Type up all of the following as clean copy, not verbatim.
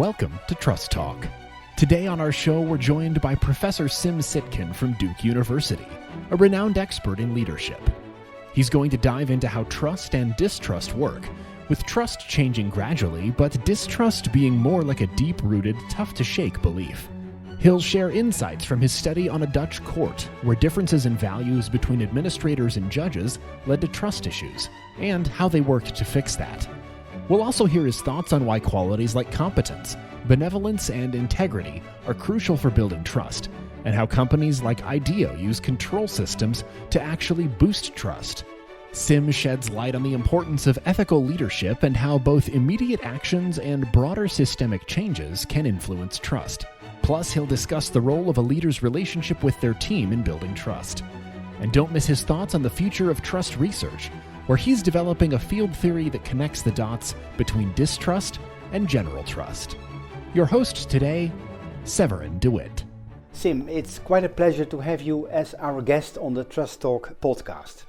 Welcome to Trust Talk. Today on our show, we're joined by Professor Sim Sitkin from Duke University, a renowned expert in leadership. He's going to dive into how trust and distrust work, with trust changing gradually, but distrust being more like a deep-rooted, tough-to-shake belief. He'll share insights from his study on a Dutch court, where differences in values between administrators and judges led to trust issues, and how they worked to fix that. We'll also hear his thoughts on why qualities like competence, benevolence, and integrity are crucial for building trust, and how companies like Ideo use control systems to actually boost trust. Sim sheds light on the importance of ethical leadership and how both immediate actions and broader systemic changes can influence trust. Plus, he'll discuss the role of a leader's relationship with their team in building trust. And don't miss his thoughts on the future of trust research, where he's developing a field theory that connects the dots between distrust and general trust. Your host today, Severin DeWitt. Sim, it's quite a pleasure to have you as our guest on the Trust Talk podcast.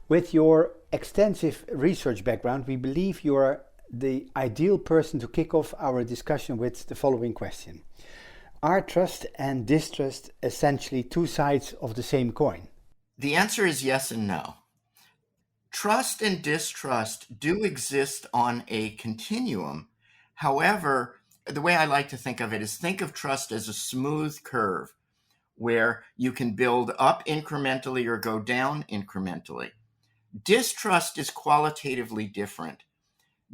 With your extensive research background, we believe you are the ideal person to kick off our discussion with the following question. Are trust and distrust essentially two sides of the same coin? The answer is yes and no. Trust and distrust do exist on a continuum. However, the way I like to think of it is think of trust as a smooth curve where you can build up incrementally or go down incrementally. Distrust is qualitatively different.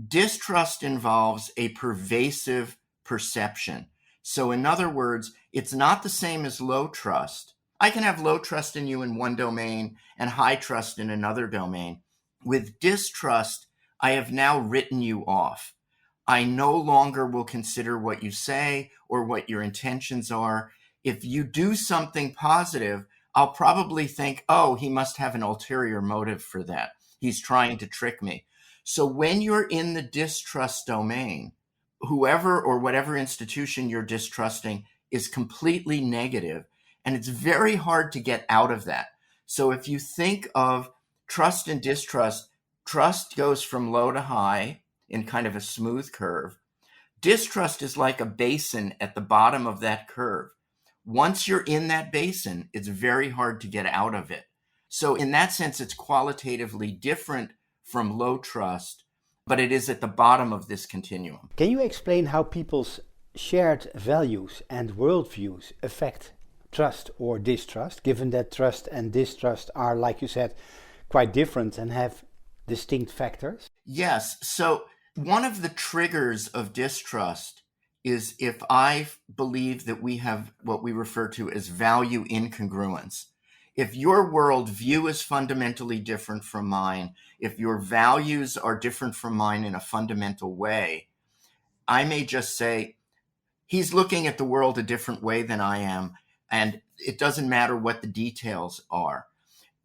Distrust involves a pervasive perception. So in other words, it's not the same as low trust. I can have low trust in you in one domain and high trust in another domain. With distrust, I have now written you off. I no longer will consider what you say or what your intentions are. If you do something positive, I'll probably think, oh, he must have an ulterior motive for that. He's trying to trick me. So when you're in the distrust domain, whoever or whatever institution you're distrusting is completely negative, and it's very hard to get out of that. So if you think of trust and distrust, trust goes from low to high in kind of a smooth curve. Distrust is like a basin at the bottom of that curve. Once you're in that basin, it's very hard to get out of it. So in that sense, it's qualitatively different from low trust, but it is at the bottom of this continuum. Can you explain how people's shared values and worldviews affect trust or distrust, given that trust and distrust are, like you said, quite different and have distinct factors? Yes. So one of the triggers of distrust is if I believe that we have what we refer to as value incongruence. If your worldview is fundamentally different from mine, if your values are different from mine in a fundamental way, I may just say, he's looking at the world a different way than I am, and it doesn't matter what the details are.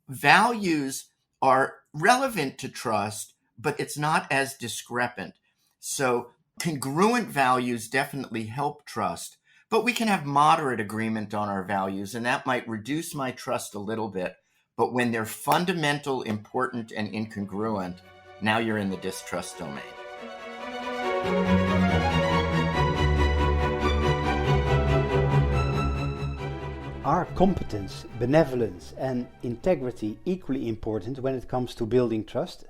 Values are relevant to trust, but it's not as discrepant. So congruent values definitely help trust, but we can have moderate agreement on our values, and that might reduce my trust a little bit. But when they're fundamental, important, and incongruent, now you're in the distrust domain. Are competence, benevolence, and integrity equally important when it comes to building trust?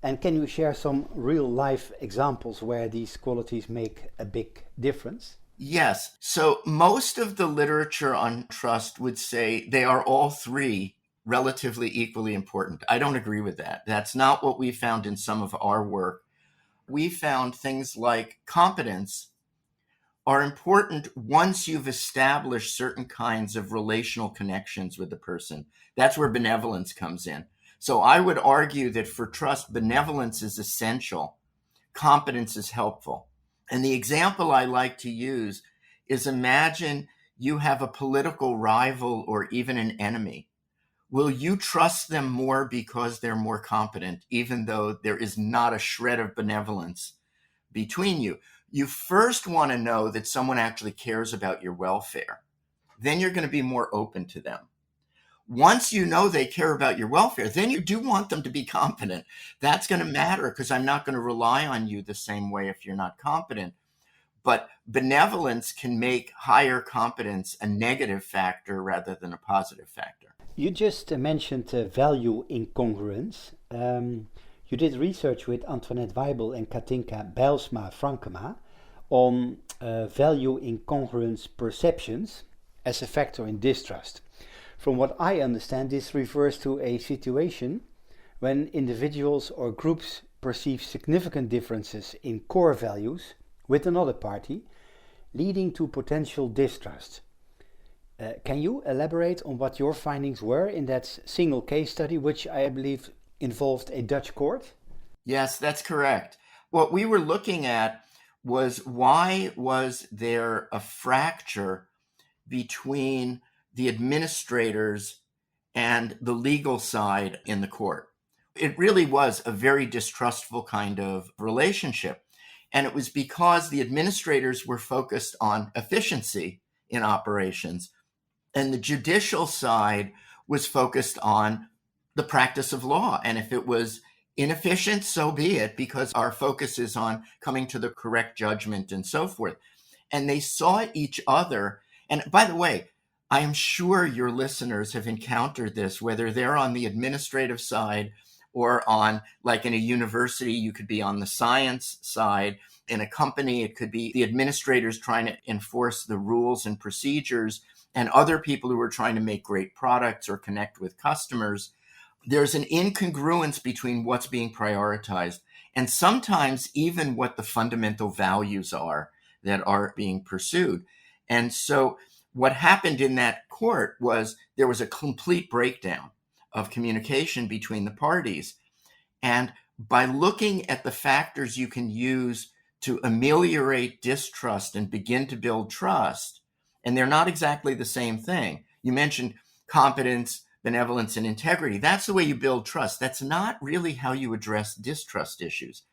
And can you share some real-life examples where these qualities make a big difference? Yes. So most of the literature on trust would say they are all three relatively equally important. I don't agree with that. That's not what we found in some of our work. We found things like competence are important once you've established certain kinds of relational connections with the person. That's where benevolence comes in. So I would argue that for trust, benevolence is essential. Competence is helpful. And the example I like to use is imagine you have a political rival or even an enemy. Will you trust them more because they're more competent, even though there is not a shred of benevolence between you? You first want to know that someone actually cares about your welfare. Then you're going to be more open to them. Once you know they care about your welfare, then you do want them to be competent. That's going to matter because I'm not going to rely on you the same way if you're not competent. But benevolence can make higher competence a negative factor rather than a positive factor. You just mentioned value incongruence. You did research with Antoinette Weibel and Katinka Bijlsma-Frankema on value incongruence perceptions as a factor in distrust. From what I understand, this refers to a situation when individuals or groups perceive significant differences in core values with another party, leading to potential distrust. Can you elaborate on what your findings were in that single case study, which I believe involved a Dutch court? Yes, that's correct. What we were looking at was, why was there a fracture between the administrators and the legal side in the court? It really was a very distrustful kind of relationship. And it was because the administrators were focused on efficiency in operations, and the judicial side was focused on the practice of law. And if it was inefficient, so be it, because our focus is on coming to the correct judgment and so forth. And they saw each other. And by the way, I am sure your listeners have encountered this, whether they're on the administrative side or on, like in a university, you could be on the science side. In a company, it could be the administrators trying to enforce the rules and procedures, and other people who are trying to make great products or connect with customers. There's an incongruence between what's being prioritized and sometimes even what the fundamental values are that are being pursued. And so what happened in that court was there was a complete breakdown of communication between the parties. And by looking at the factors you can use to ameliorate distrust and begin to build trust, and they're not exactly the same thing. You mentioned competence, benevolence, and integrity. That's the way you build trust. That's not really how you address distrust issues.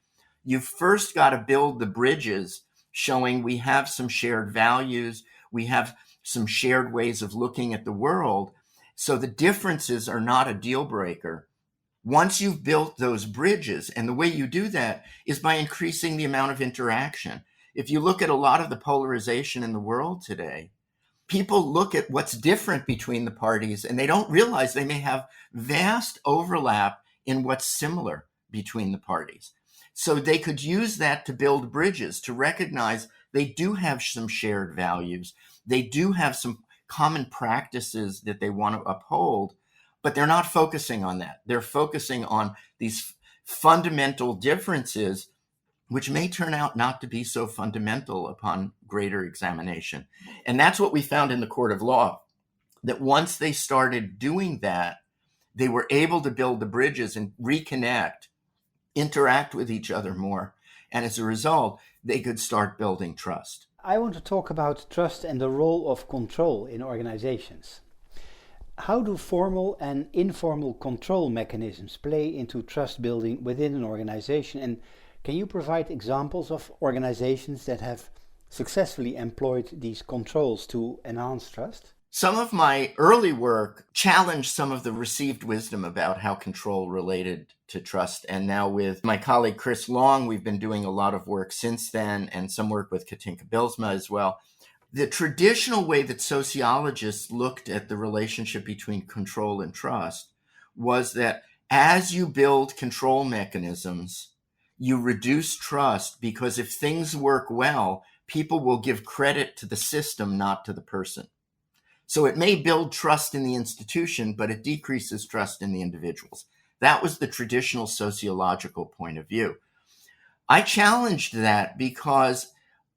You've first got to build the bridges showing we have some shared values, we have some shared ways of looking at the world, so the differences are not a deal breaker. Once you've built those bridges, and the way you do that is by increasing the amount of interaction. If you look at a lot of the polarization in the world today, people look at what's different between the parties and they don't realize they may have vast overlap in what's similar between the parties. So they could use that to build bridges, to recognize they do have some shared values. They do have some common practices that they want to uphold, but they're not focusing on that. They're focusing on these fundamental differences, which may turn out not to be so fundamental upon greater examination. And that's what we found in the court of law, that once they started doing that, they were able to build the bridges and reconnect, interact with each other more. And as a result, they could start building trust. I want to talk about trust and the role of control in organizations. How do formal and informal control mechanisms play into trust building within an organization? And can you provide examples of organizations that have successfully employed these controls to enhance trust? Some of my early work challenged some of the received wisdom about how control related to trust. And now with my colleague Chris Long, we've been doing a lot of work since then, and some work with Katinka Bijlsma as well. The traditional way that sociologists looked at the relationship between control and trust was that as you build control mechanisms, you reduce trust, because if things work well, people will give credit to the system, not to the person. So it may build trust in the institution, but it decreases trust in the individuals. That was the traditional sociological point of view. I challenged that because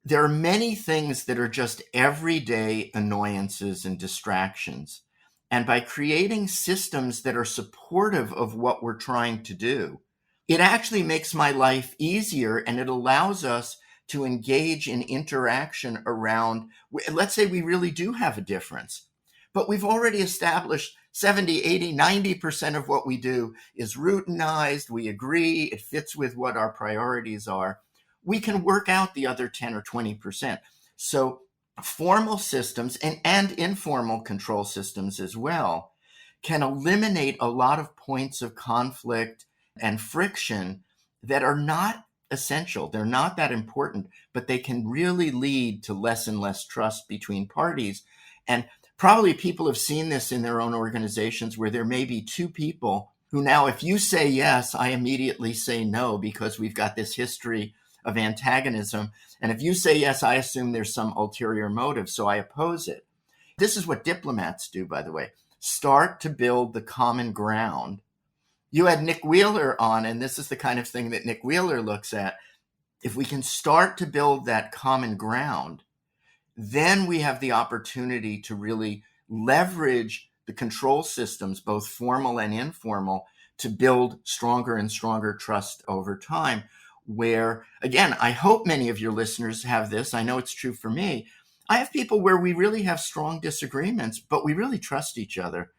there are many things that are just everyday annoyances and distractions. And by creating systems that are supportive of what we're trying to do, it actually makes my life easier, and it allows us to engage in interaction around, let's say we really do have a difference, but we've already established 70, 80, 90% of what we do is routinized. We agree, it fits with what our priorities are. We can work out the other 10 or 20%. So formal systems and informal control systems as well can eliminate a lot of points of conflict and friction that are not essential. They're not that important, but they can really lead to less and less trust between parties. And probably people have seen this in their own organizations where there may be two people who now, if you say yes, I immediately say no because we've got this history of antagonism. And if you say yes, I assume there's some ulterior motive, so I oppose it. This is what diplomats do, by the way. Start to build the common ground. You had Nick Wheeler on, and this is the kind of thing that Nick Wheeler looks at. If we can start to build that common ground, then we have the opportunity to really leverage the control systems, both formal and informal, to build stronger and stronger trust over time. Where, again, I hope many of your listeners have this. I know it's true for me. I have people where we really have strong disagreements, but we really trust each other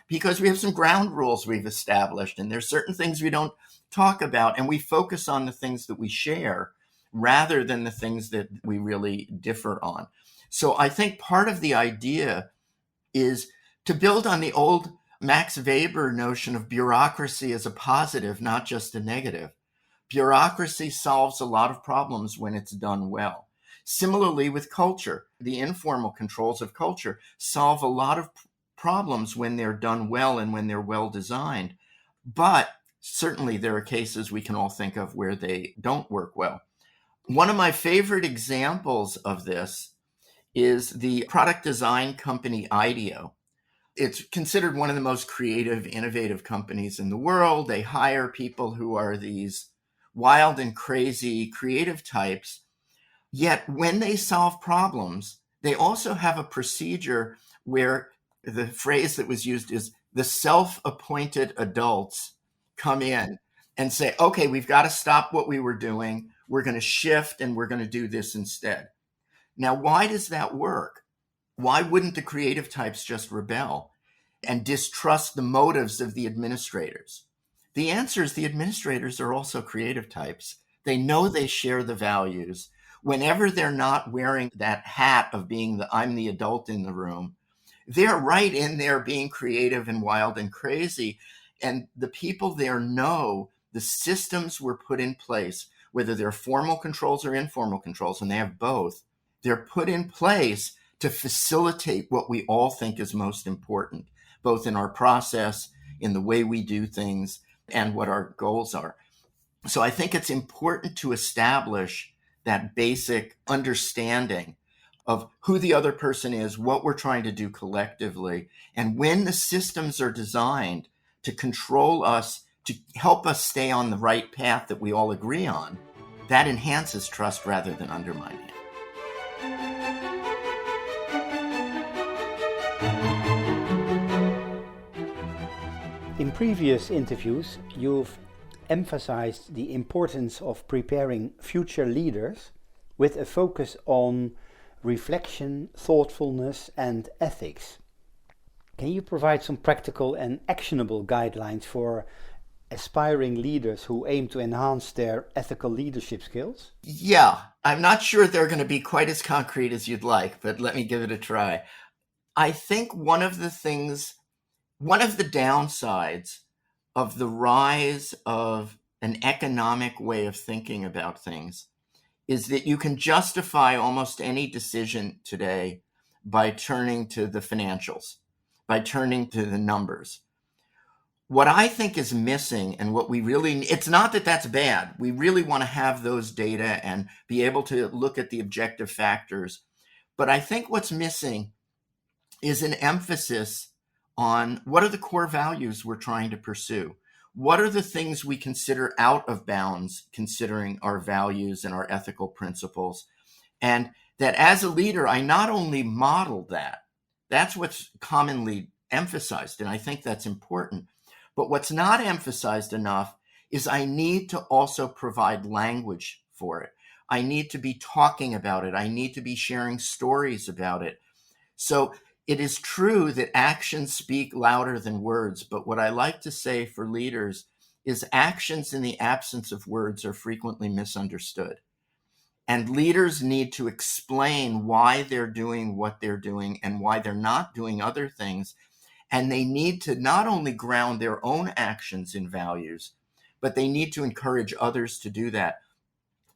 because we have some ground rules we've established, and there's certain things we don't talk about, and we focus on the things that we share rather than the things that we really differ on. So I think part of the idea is to build on the old Max Weber notion of bureaucracy as a positive, not just a negative. Bureaucracy solves a lot of problems when it's done well. Similarly with culture, the informal controls of culture solve a lot of problems when they're done well and when they're well designed. But certainly there are cases we can all think of where they don't work well. One of my favorite examples of this is the product design company Ideo. It's considered one of the most creative, innovative companies in the world. They hire people who are these wild and crazy creative types. Yet when they solve problems, they also have a procedure where the phrase that was used is the self-appointed adults come in and say, okay, we've got to stop what we were doing. We're going to shift and we're going to do this instead. Now, why does that work? Why wouldn't the creative types just rebel and distrust the motives of the administrators? The answer is the administrators are also creative types. They know they share the values. Whenever they're not wearing that hat of being I'm the adult in the room, they're right in there being creative and wild and crazy. And the people there know the systems were put in place, whether they're formal controls or informal controls, and they have both. They're put in place to facilitate what we all think is most important, both in our process, in the way we do things, and what our goals are. So I think it's important to establish that basic understanding of who the other person is, what we're trying to do collectively. And when the systems are designed to control us, to help us stay on the right path that we all agree on, that enhances trust rather than undermining it. In previous interviews, you've emphasized the importance of preparing future leaders with a focus on reflection, thoughtfulness, and ethics. Can you provide some practical and actionable guidelines for aspiring leaders who aim to enhance their ethical leadership skills? Yeah, I'm not sure they're going to be quite as concrete as you'd like, but let me give it a try. I think one of the downsides of the rise of an economic way of thinking about things is that you can justify almost any decision today by turning to the financials, by turning to the numbers. What I think is missing and what we really, it's not that that's bad. We really want to have those data and be able to look at the objective factors. But I think what's missing is an emphasis on what are the core values we're trying to pursue. What are the things we consider out of bounds, considering our values and our ethical principles? And that as a leader, I not only model that, that's what's commonly emphasized, and I think that's important. But what's not emphasized enough is I need to also provide language for it. I need to be talking about it. I need to be sharing stories about it. So it is true that actions speak louder than words, but what I like to say for leaders is actions in the absence of words are frequently misunderstood. And leaders need to explain why they're doing what they're doing and why they're not doing other things. And they need to not only ground their own actions in values, but they need to encourage others to do that.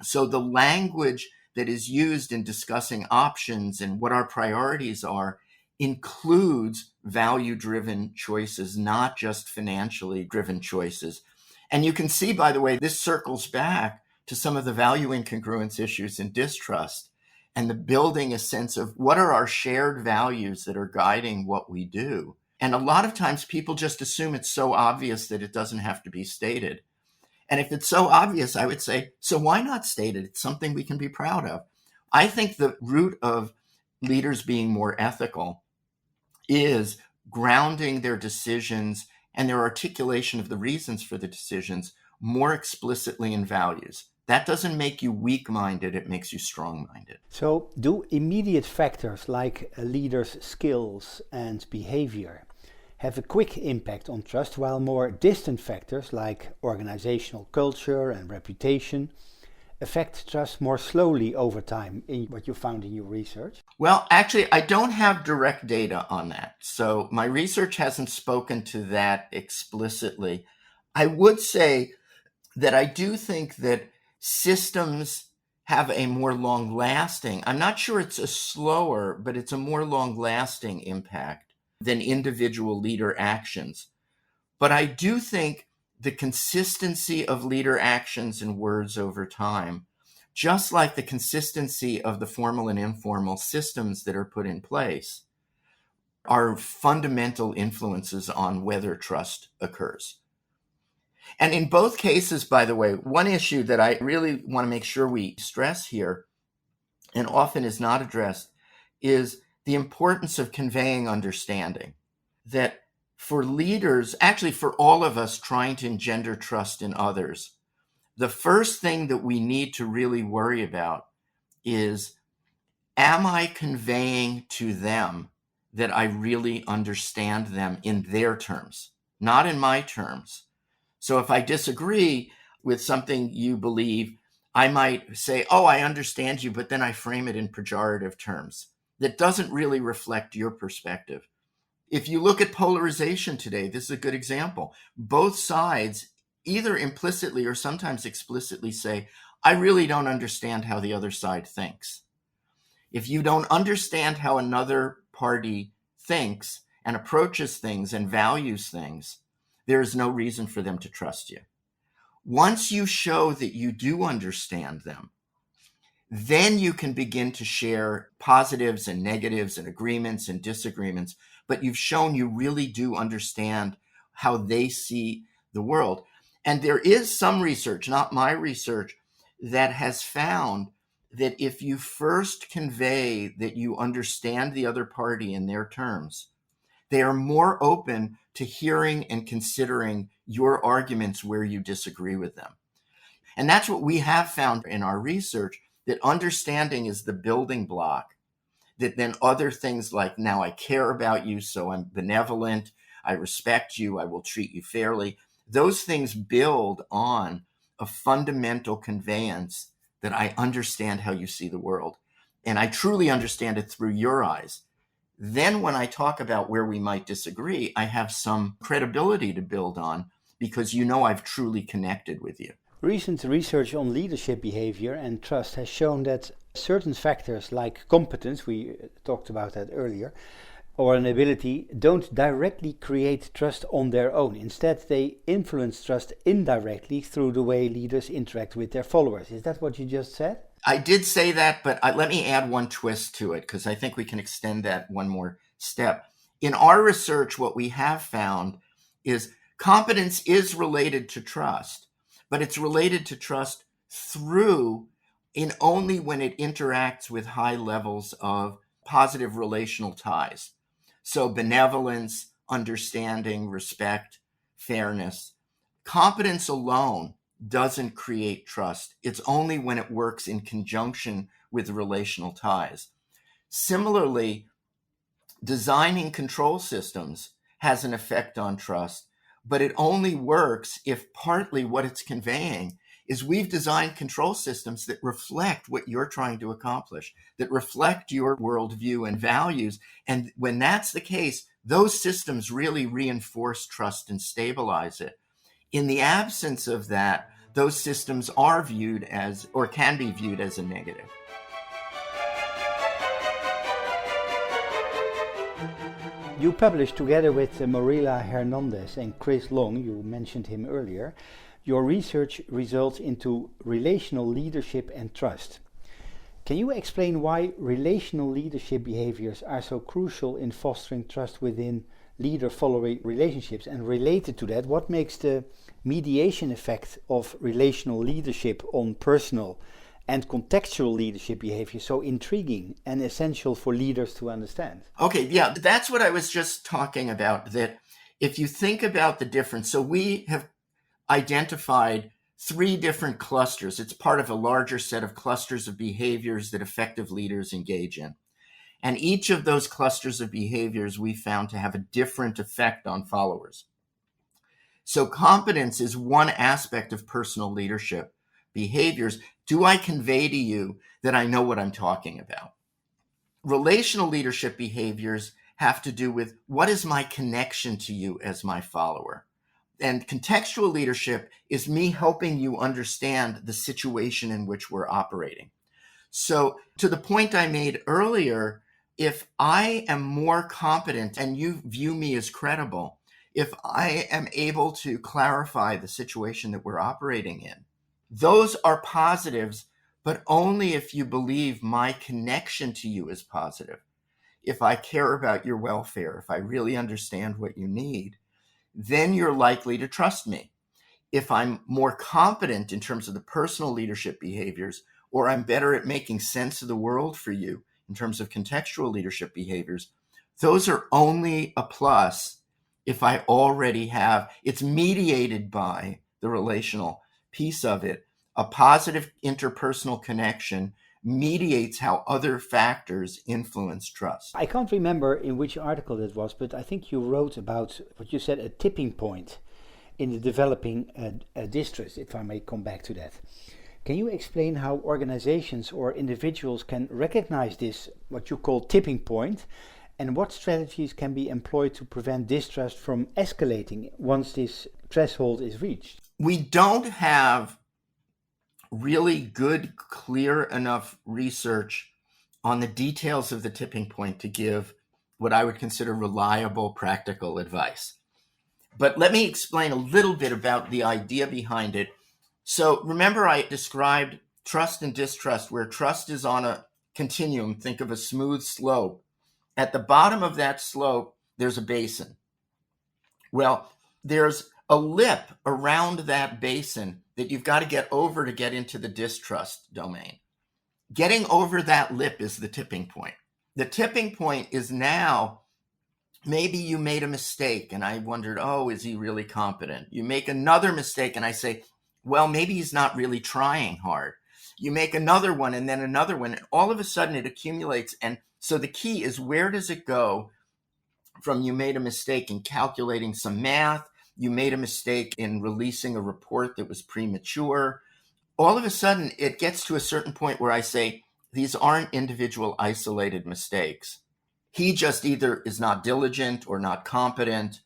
So the language that is used in discussing options and what our priorities are includes value-driven choices, not just financially driven choices. And you can see, by the way, this circles back to some of the value incongruence issues in distrust and the building a sense of what are our shared values that are guiding what we do. And a lot of times people just assume it's so obvious that it doesn't have to be stated. And if it's so obvious, I would say, so why not state it? It's something we can be proud of. I think the root of leaders being more ethical is grounding their decisions and their articulation of the reasons for the decisions more explicitly in values. That doesn't make you weak-minded, it makes you strong-minded. So do immediate factors like a leader's skills and behavior have a quick impact on trust, while more distant factors like organizational culture and reputation affect trust more slowly over time, in what you found in your research? Well, actually, I don't have direct data on that. So my research hasn't spoken to that explicitly. I would say that I do think that systems have a more long-lasting, I'm not sure it's a slower, but it's a more long-lasting impact than individual leader actions. But I do think the consistency of leader actions and words over time, just like the consistency of the formal and informal systems that are put in place, are fundamental influences on whether trust occurs. And in both cases, by the way, one issue that I really want to make sure we stress here, and often is not addressed, is the importance of conveying understanding. That for leaders, actually for all of us trying to engender trust in others, the first thing that we need to really worry about is, am I conveying to them that I really understand them in their terms, not in my terms? So if I disagree with something you believe, I might say, oh, I understand you, but then I frame it in pejorative terms. That doesn't really reflect your perspective. If you look at polarization today, this is a good example. Both sides either implicitly or sometimes explicitly say, I really don't understand how the other side thinks. If you don't understand how another party thinks and approaches things and values things, there is no reason for them to trust you. Once you show that you do understand them, then you can begin to share positives and negatives and agreements and disagreements, but you've shown you really do understand how they see the world. And there is some research, not my research, that has found that if you first convey that you understand the other party in their terms, they are more open to hearing and considering your arguments where you disagree with them. And that's what we have found in our research, that understanding is the building block, that then other things like, now I care about you, so I'm benevolent, I respect you, I will treat you fairly. Those things build on a fundamental conveyance that I understand how you see the world. And I truly understand it through your eyes. Then when I talk about where we might disagree, I have some credibility to build on because you know I've truly connected with you. Recent research on leadership behavior and trust has shown that certain factors like competence, we talked about that earlier, or an ability, don't directly create trust on their own. Instead, they influence trust indirectly through the way leaders interact with their followers. Is that what you just said? I did say that, but let me add one twist to it because I think we can extend that one more step. In our research, what we have found is competence is related to trust, but it's related to trust through in only when it interacts with high levels of positive relational ties. So benevolence, understanding, respect, fairness. Competence alone doesn't create trust. It's only when it works in conjunction with relational ties. Similarly, designing control systems has an effect on trust, but it only works if partly what it's conveying is we've designed control systems that reflect what you're trying to accomplish, that reflect your worldview and values. And when that's the case, those systems really reinforce trust and stabilize it. In the absence of that, those systems are viewed as, or can be viewed as, a negative. You published together with Morila Hernandez and Chris Long, you mentioned him earlier, your research results into relational leadership and trust. Can you explain why relational leadership behaviors are so crucial in fostering trust within leader-follower relationships? And related to that, what makes the mediation effect of relational leadership on personal and contextual leadership behavior so intriguing and essential for leaders to understand? Okay, yeah, that's what I was just talking about, that if you think about the difference, so we have identified 3 different clusters. It's part of a larger set of clusters of behaviors that effective leaders engage in. And each of those clusters of behaviors we found to have a different effect on followers. So competence is one aspect of personal leadership behaviors. Do I convey to you that I know what I'm talking about? Relational leadership behaviors have to do with, what is my connection to you as my follower? And contextual leadership is me helping you understand the situation in which we're operating. So to the point I made earlier, if I am more competent and you view me as credible, if I am able to clarify the situation that we're operating in, those are positives, but only if you believe my connection to you is positive. If I care about your welfare, if I really understand what you need, then you're likely to trust me. If I'm more competent in terms of the personal leadership behaviors, or I'm better at making sense of the world for you in terms of contextual leadership behaviors, those are only a plus if I already have, it's mediated by the relational piece of it. A positive interpersonal connection mediates how other factors influence trust. I can't remember in which article it was, but I think you wrote about what you said, a tipping point in the developing distrust, if I may come back to that. Can you explain how organizations or individuals can recognize this, what you call tipping point, and what strategies can be employed to prevent distrust from escalating once this threshold is reached? We don't have really good, clear enough research on the details of the tipping point to give what I would consider reliable, practical advice. But let me explain a little bit about the idea behind it. So remember, I described trust and distrust, where trust is on a continuum. Think of a smooth slope. At the bottom of that slope, there's a basin. Well, there's a lip around that basin that you've got to get over to get into the distrust domain. Getting over that lip is the tipping point. The tipping point is now, maybe you made a mistake and I wondered, oh, is he really competent? You make another mistake and I say, well, maybe he's not really trying hard. You make another one and then another one, and all of a sudden it accumulates. And so the key is, where does it go from you made a mistake in calculating some math, you made a mistake in releasing a report that was premature. All of a sudden, it gets to a certain point where I say, these aren't individual isolated mistakes. He just either is not diligent or not competent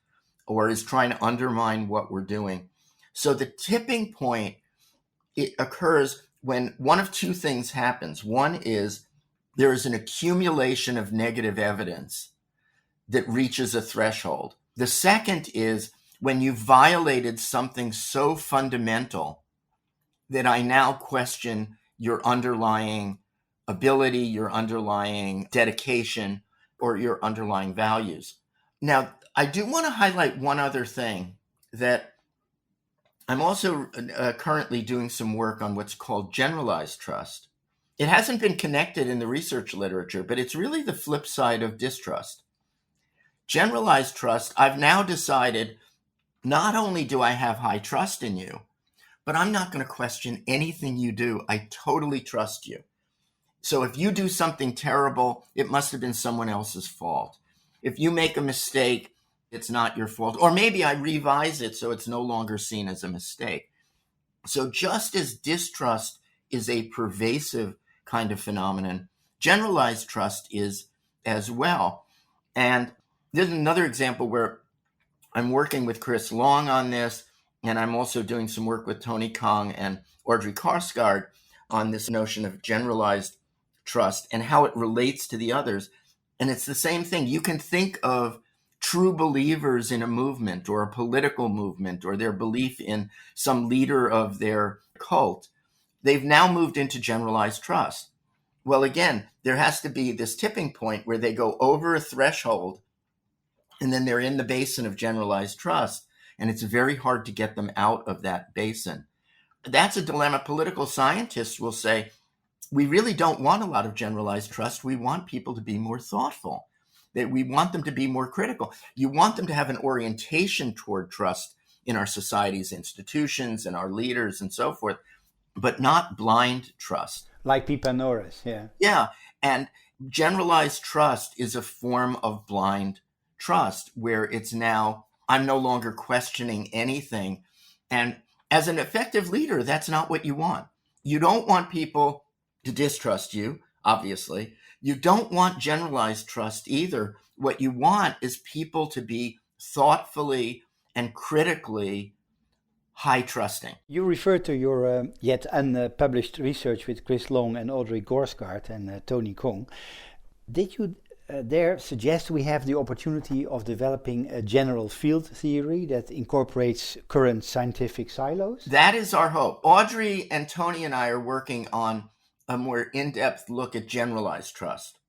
or is trying to undermine what we're doing. So the tipping point, it occurs when one of 2 things happens. One is there is an accumulation of negative evidence that reaches a threshold. The second is when you violated something so fundamental that I now question your underlying ability, your underlying dedication, or your underlying values. Now, I do want to highlight one other thing, that I'm also currently doing some work on what's called generalized trust. It hasn't been connected in the research literature, but it's really the flip side of distrust. Generalized trust, I've now decided, not only do I have high trust in you, but I'm not going to question anything you do. I totally trust you. So if you do something terrible, it must have been someone else's fault. If you make a mistake, it's not your fault. Or maybe I revise it so it's no longer seen as a mistake. So just as distrust is a pervasive kind of phenomenon, generalized trust is as well. And there's another example where I'm working with Chris Long on this. And I'm also doing some work with Tony Kong and Audrey Korsgaard on this notion of generalized trust and how it relates to the others. And it's the same thing. You can think of true believers in a movement or a political movement or their belief in some leader of their cult. They've now moved into generalized trust. Well, again, there has to be this tipping point where they go over a threshold and then they're in the basin of generalized trust. And it's very hard to get them out of that basin. That's a dilemma. Political scientists will say, we really don't want a lot of generalized trust. We want people to be more thoughtful, that we want them to be more critical. You want them to have an orientation toward trust in our society's institutions and our leaders and so forth, but not blind trust. Like Pipa Norris, yeah. Yeah, and generalized trust is a form of blind trust where it's now, I'm no longer questioning anything. And as an effective leader, that's not what you want. You don't want people to distrust you, obviously. You don't want generalized trust either. What you want is people to be thoughtfully and critically high trusting. You refer to your yet unpublished research with Chris Long and Audrey Korsgaard and Tony Kong. Did you there suggest we have the opportunity of developing a general field theory that incorporates current scientific silos? That is our hope. Audrey and Tony and I are working on a more in-depth look at generalized trust.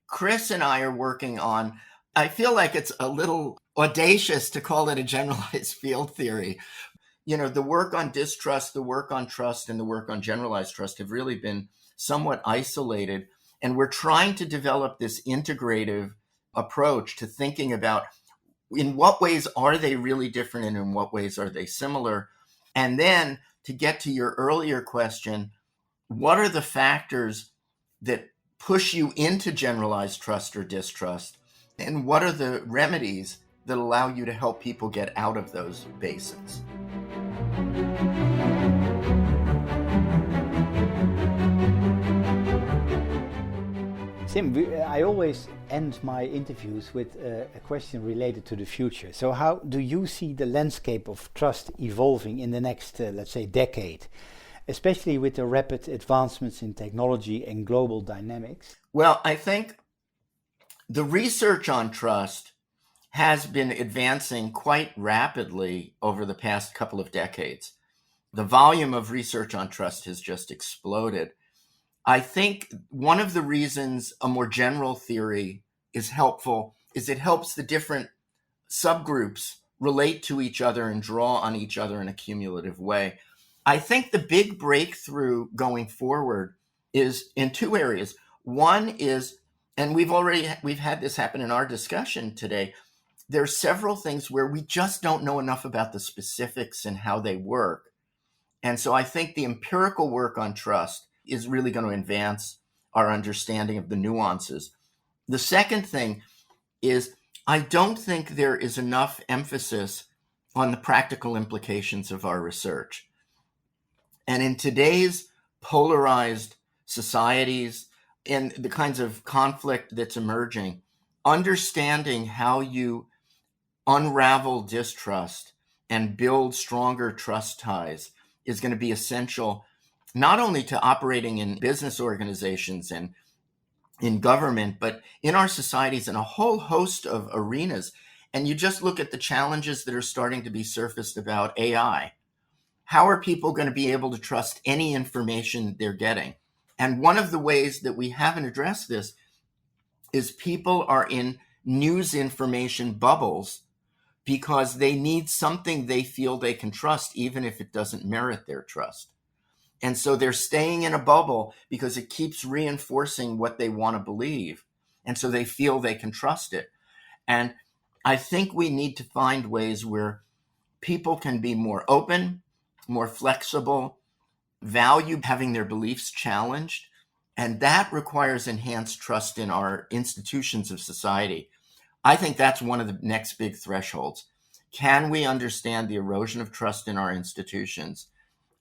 Chris and I are working on, I feel like it's a little audacious to call it a generalized field theory. You know, the work on distrust, the work on trust, and the work on generalized trust have really been somewhat isolated. And we're trying to develop this integrative approach to thinking about in what ways are they really different and in what ways are they similar. And then to get to your earlier question, what are the factors that push you into generalized trust or distrust? And what are the remedies that allow you to help people get out of those basins? Sim, I always end my interviews with a question related to the future. So how do you see the landscape of trust evolving in the next, let's say, decade, especially with the rapid advancements in technology and global dynamics? Well, I think the research on trust has been advancing quite rapidly over the past couple of decades. The volume of research on trust has just exploded. I think one of the reasons a more general theory is helpful is it helps the different subgroups relate to each other and draw on each other in a cumulative way. I think the big breakthrough going forward is in two areas. One is, and we've had this happen in our discussion today, there are several things where we just don't know enough about the specifics and how they work. And so I think the empirical work on trust is really going to advance our understanding of the nuances. The second thing is I don't think there is enough emphasis on the practical implications of our research. And in today's polarized societies and the kinds of conflict that's emerging, understanding how you unravel distrust and build stronger trust ties is going to be essential, not only to operating in business organizations and in government, but in our societies in a whole host of arenas. And you just look at the challenges that are starting to be surfaced about AI. How are people going to be able to trust any information they're getting? And one of the ways that we haven't addressed this is people are in news information bubbles because they need something they feel they can trust, even if it doesn't merit their trust. And so they're staying in a bubble because it keeps reinforcing what they want to believe. And so they feel they can trust it. And I think we need to find ways where people can be more open, more flexible, value having their beliefs challenged. And that requires enhanced trust in our institutions of society. I think that's one of the next big thresholds. Can we understand the erosion of trust in our institutions?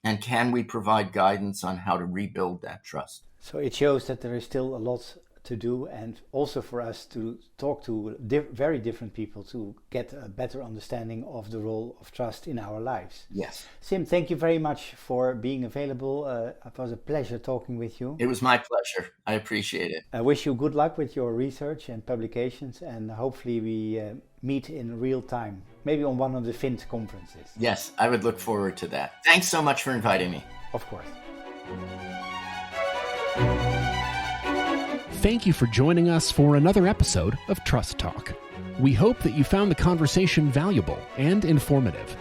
And can we provide guidance on how to rebuild that trust? So it shows that there is still a lot to do, and also for us to talk to very different people to get a better understanding of the role of trust in our lives. Yes. Sim, thank you very much for being available. It was a pleasure talking with you. It was my pleasure. I appreciate it. I wish you good luck with your research and publications, and hopefully we meet in real time, maybe on one of the FINT conferences. Yes, I would look forward to that. Thanks so much for inviting me. Of course. Thank you for joining us for another episode of Trust Talk. We hope that you found the conversation valuable and informative.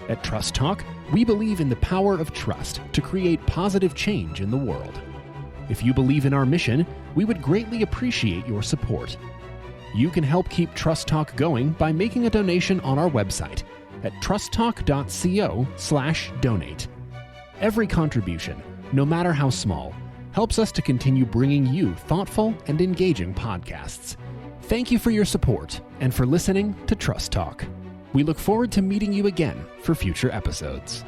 At Trust Talk, we believe in the power of trust to create positive change in the world. If you believe in our mission, we would greatly appreciate your support. You can help keep Trust Talk going by making a donation on our website at trusttalk.co/donate. Every contribution, no matter how small, helps us to continue bringing you thoughtful and engaging podcasts. Thank you for your support and for listening to Trust Talk. We look forward to meeting you again for future episodes.